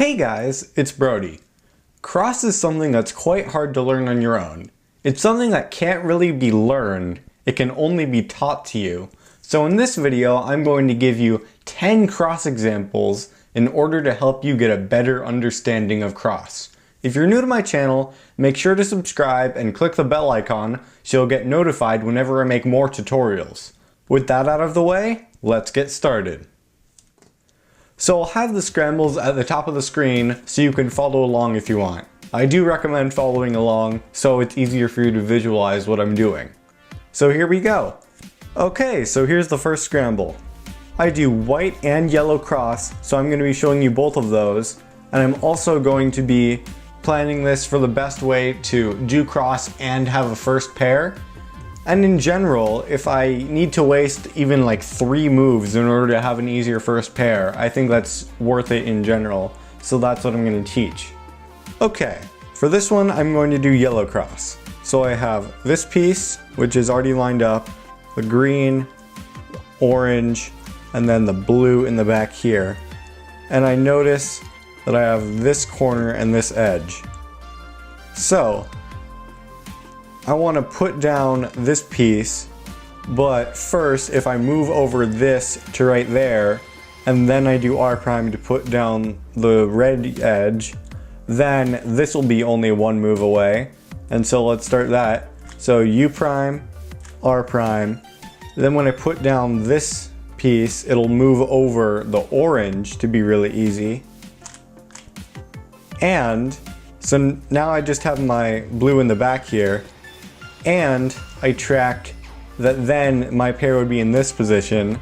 Hey guys, it's Brody. Cross is something that's quite hard to learn on your own. It's something that can't really be learned, it can only be taught to you. So in this video, I'm going to give you 10 cross examples in order to help you get a better understanding of cross. If you're new to my channel, make sure to subscribe and click the bell icon so you'll get notified whenever I make more tutorials. With that out of the way, let's get started. So I'll have the scrambles at the top of the screen so you can follow along if you want. I do recommend following along so it's easier for you to visualize what I'm doing. So here we go. Okay, so here's the first scramble. I do white and yellow cross, so I'm going to be showing you both of those. And I'm also going to be planning this for the best way to do cross and have a first pair. And in general, if I need to waste even like 3 moves in order to have an easier first pair, I think that's worth it in general. So that's what I'm going to teach. Okay, for this one, I'm going to do yellow cross. So I have this piece, which is already lined up, the green, orange, and then the blue in the back here. And I notice that I have this corner and this edge. So I want to put down this piece, but first if I move over this to right there, and then I do R prime to put down the red edge, then this will be only 1 move away. And so let's start that. So U prime, R prime, then when I put down this piece, it'll move over the orange to be really easy. And so now I just have my blue in the back here. And I tracked that then my pair would be in this position.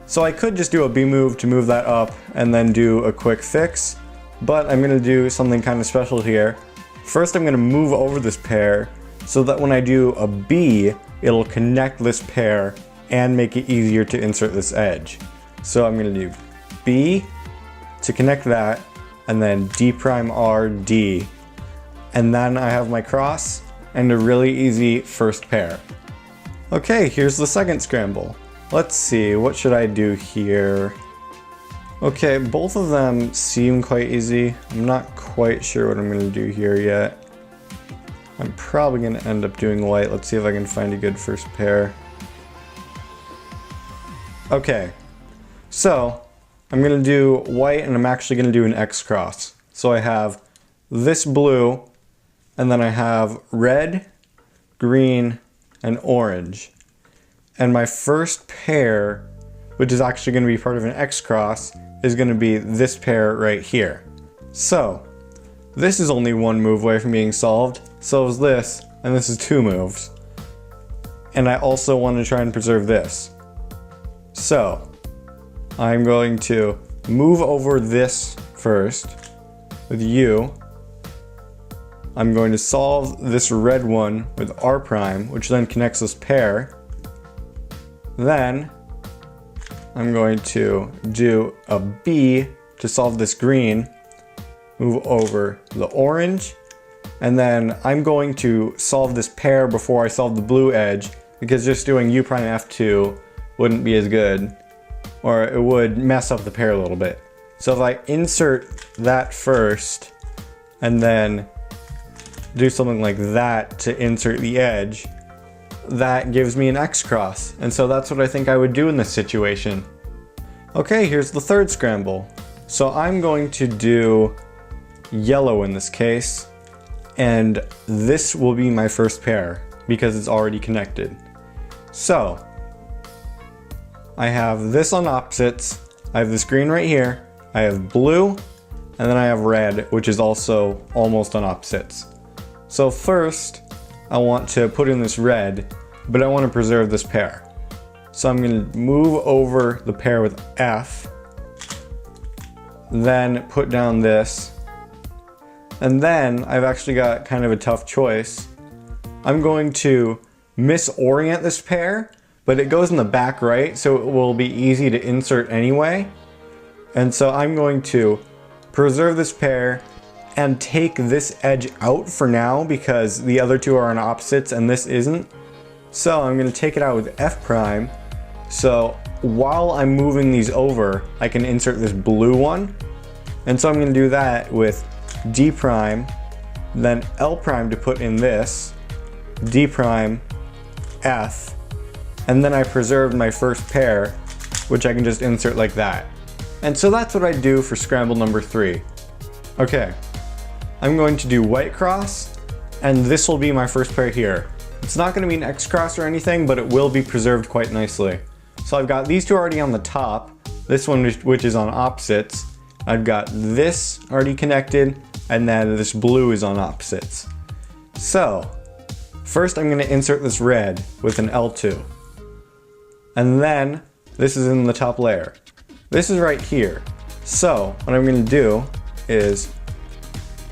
So I could just do a B move to move that up and then do a quick fix, but I'm gonna do something kind of special here. First I'm gonna move over this pair so that when I do a B, it'll connect this pair and make it easier to insert this edge. So I'm gonna do B to connect that, and then D prime R, D. And then I have my cross and a really easy first pair. Okay, here's the second scramble. Let's see, what should I do here? Okay, both of them seem quite easy. I'm not quite sure what I'm gonna do here yet. I'm probably gonna end up doing white. Let's see if I can find a good first pair. Okay, so I'm gonna do white and I'm actually gonna do an X cross. So I have this blue, and then I have red, green, and orange. And my first pair, which is actually going to be part of an X cross, is going to be this pair right here. So this is only 1 move away from being solved. So is this, and this is 2 moves. And I also want to try and preserve this. So I'm going to move over this first with U. I'm going to solve this red one with R prime, which then connects this pair. Then I'm going to do a B to solve this green, move over the orange, and then I'm going to solve this pair before I solve the blue edge, because just doing U prime F2 wouldn't be as good, or it would mess up the pair a little bit. So if I insert that first, and then do something like that to insert the edge, that gives me an X cross. And so that's what I think I would do in this situation. Okay, here's the third scramble. So I'm going to do yellow in this case, and this will be my first pair because it's already connected. So I have this on opposites, I have this green right here, I have blue, and then I have red, which is also almost on opposites. So first, I want to put in this red, but I want to preserve this pair. So I'm going to move over the pair with F, then put down this, and then I've actually got kind of a tough choice. I'm going to misorient this pair, but it goes in the back right, so it will be easy to insert anyway. And so I'm going to preserve this pair and take this edge out for now because the other 2 are on opposites and this isn't. So I'm going to take it out with F prime. So while I'm moving these over, I can insert this blue one. And so I'm going to do that with D prime, then L prime to put in this, D prime, F, and then I preserved my first pair, which I can just insert like that. And so that's what I do for scramble number 3. Okay, I'm going to do white cross, and this will be my first pair here. It's not going to be an X cross or anything, but it will be preserved quite nicely. So I've got these two already on the top, this one which is on opposites. I've got this already connected, and then this blue is on opposites. So first I'm going to insert this red with an L2. And then this is in the top layer. This is right here. So what I'm going to do is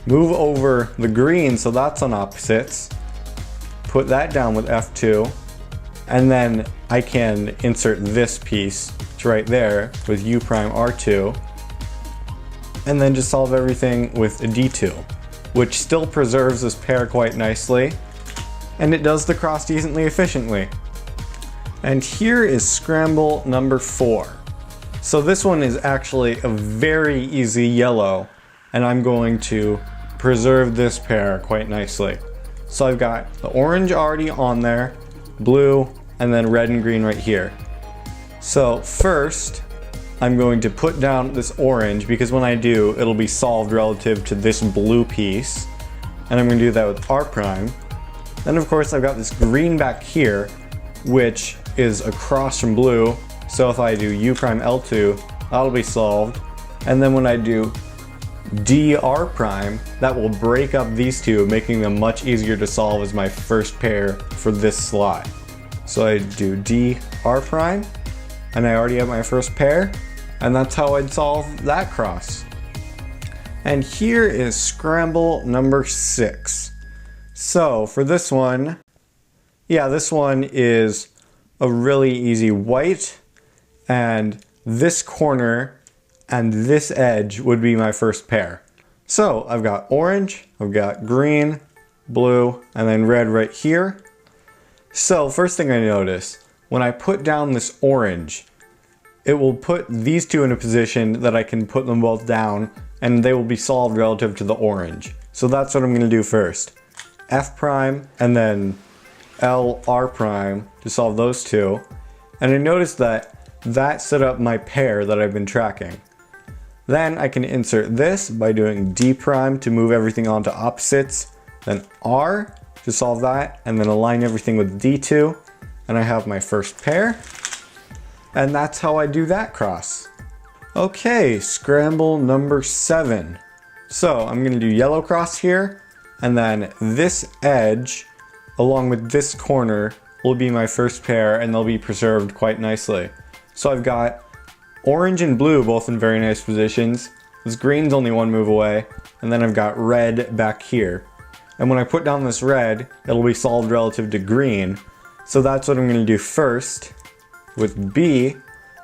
move over the green, so that's on opposites. Put that down with F2. And then I can insert this piece. It's right there with U prime R2. And then just solve everything with a D2, which still preserves this pair quite nicely. And it does the cross decently efficiently. And here is scramble number 4. So this one is actually a very easy yellow, and I'm going to preserve this pair quite nicely. So I've got the orange already on there, blue, and then red and green right here. So first, I'm going to put down this orange, because when I do, it'll be solved relative to this blue piece. And I'm going to do that with R prime. Then of course I've got this green back here, which is across from blue. So if I do U prime L2, that'll be solved. And then when I do DR prime, that will break up these two, making them much easier to solve as my first pair for this slot. So I do DR prime, and I already have my first pair, and that's how I'd solve that cross. And here is scramble number 6. So for this one, yeah, this one is a really easy white, and this corner and this edge would be my first pair. So I've got orange, I've got green, blue, and then red right here. So first thing I notice, when I put down this orange, it will put these two in a position that I can put them both down, and they will be solved relative to the orange. So that's what I'm going to do first. F prime and then L R prime to solve those two. And I noticed that set up my pair that I've been tracking. Then I can insert this by doing D prime to move everything onto opposites, then R to solve that, and then align everything with D2, and I have my first pair. And that's how I do that cross. Okay, scramble number 7. So I'm going to do yellow cross here, and then this edge along with this corner will be my first pair, and they'll be preserved quite nicely. So I've got orange and blue both in very nice positions. This green's only one move away, and then I've got red back here. And when I put down this red, it'll be solved relative to green. So that's what I'm going to do first. With B,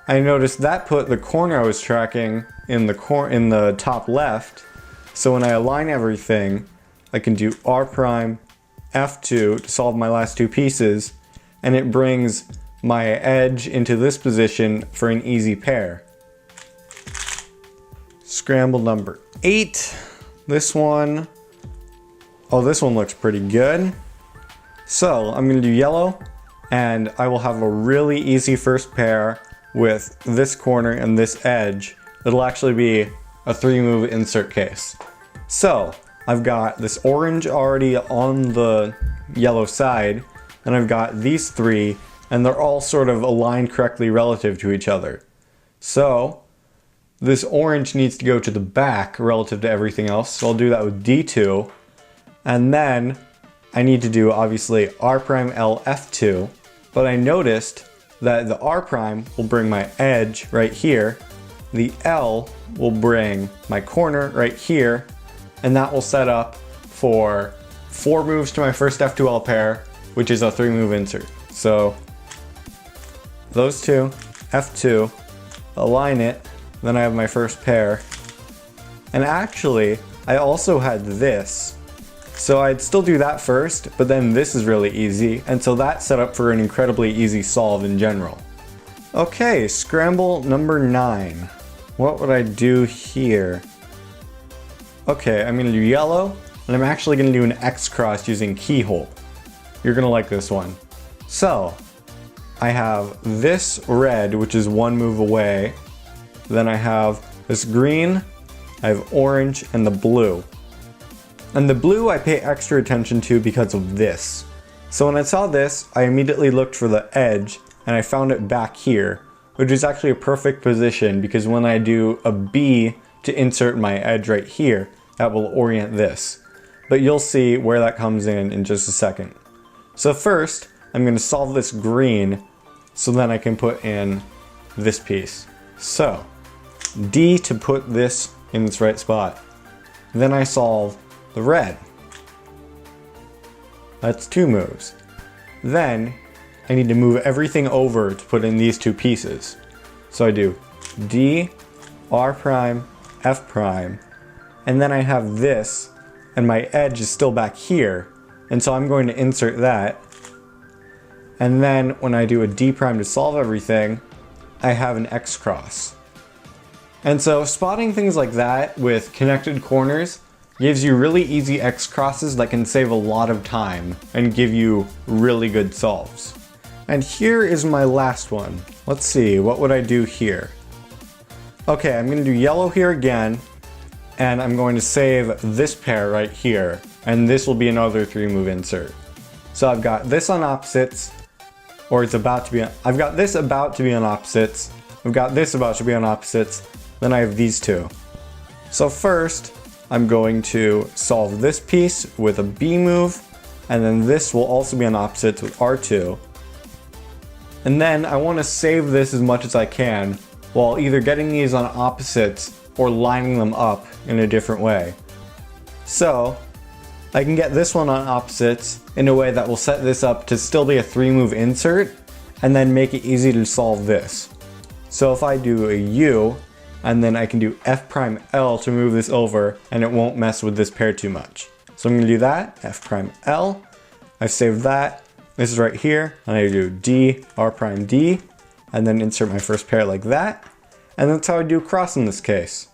I noticed that put the corner I was tracking in the top left. So when I align everything, I can do R prime, F2 to solve my last two pieces, and it brings my edge into this position for an easy pair. Scramble number 8. This one, oh, this one looks pretty good. So I'm going to do yellow, and I will have a really easy first pair with this corner and this edge. It'll actually be a 3-move insert case. So I've got this orange already on the yellow side, and I've got these 3, and they're all sort of aligned correctly relative to each other. So this orange needs to go to the back relative to everything else, so I'll do that with D2. And then I need to do obviously R prime L F2, but I noticed that the R prime will bring my edge right here, the L will bring my corner right here, and that will set up for 4 moves to my first F2L pair, which is a 3-move insert. So those two, F2, align it, then I have my first pair. And actually, I also had this. So I'd still do that first, but then this is really easy, and so that's set up for an incredibly easy solve in general. Okay, scramble number 9. What would I do here? Okay, I'm gonna do yellow, and I'm actually gonna do an X cross using keyhole. You're gonna like this one. So, I have this red, which is one move away. Then I have this green, I have orange, and the blue. And the blue I pay extra attention to because of this. So when I saw this, I immediately looked for the edge, and I found it back here, which is actually a perfect position because when I do a B to insert my edge right here, that will orient this. But you'll see where that comes in just a second. So first, I'm going to solve this green so then I can put in this piece. So, D to put this in its right spot. Then I solve the red. That's 2 moves. Then, I need to move everything over to put in these 2 pieces. So I do D, R prime, F prime, and then I have this, and my edge is still back here, and so I'm going to insert that. And then when I do a D prime to solve everything, I have an X cross. And so spotting things like that with connected corners gives you really easy X crosses that can save a lot of time and give you really good solves. And here is my last one. Let's see, what would I do here? Okay, I'm gonna do yellow here again, and I'm going to save this pair right here, and this will be another 3-move insert. So I've got this on opposites, or it's about to be on, I've got this about to be on opposites, I've got this about to be on opposites, then I have these 2. So first, I'm going to solve this piece with a B move, and then this will also be on opposites with R2. And then I want to save this as much as I can while either getting these on opposites or lining them up in a different way. So I can get this one on opposites in a way that will set this up to still be a 3-move insert and then make it easy to solve this. So if I do a U, and then I can do F prime L to move this over and it won't mess with this pair too much. So I'm gonna do that, F prime L, I've saved that, this is right here, and I do D, R prime D, and then insert my first pair like that, and that's how I do cross in this case.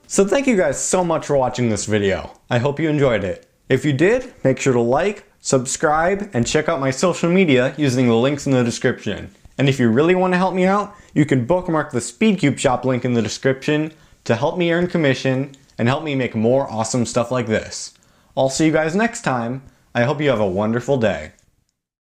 So thank you guys so much for watching this video. I hope you enjoyed it. If you did, make sure to like, subscribe, and check out my social media using the links in the description. And if you really want to help me out, you can bookmark the SpeedCube shop link in the description to help me earn commission and help me make more awesome stuff like this. I'll see you guys next time. I hope you have a wonderful day.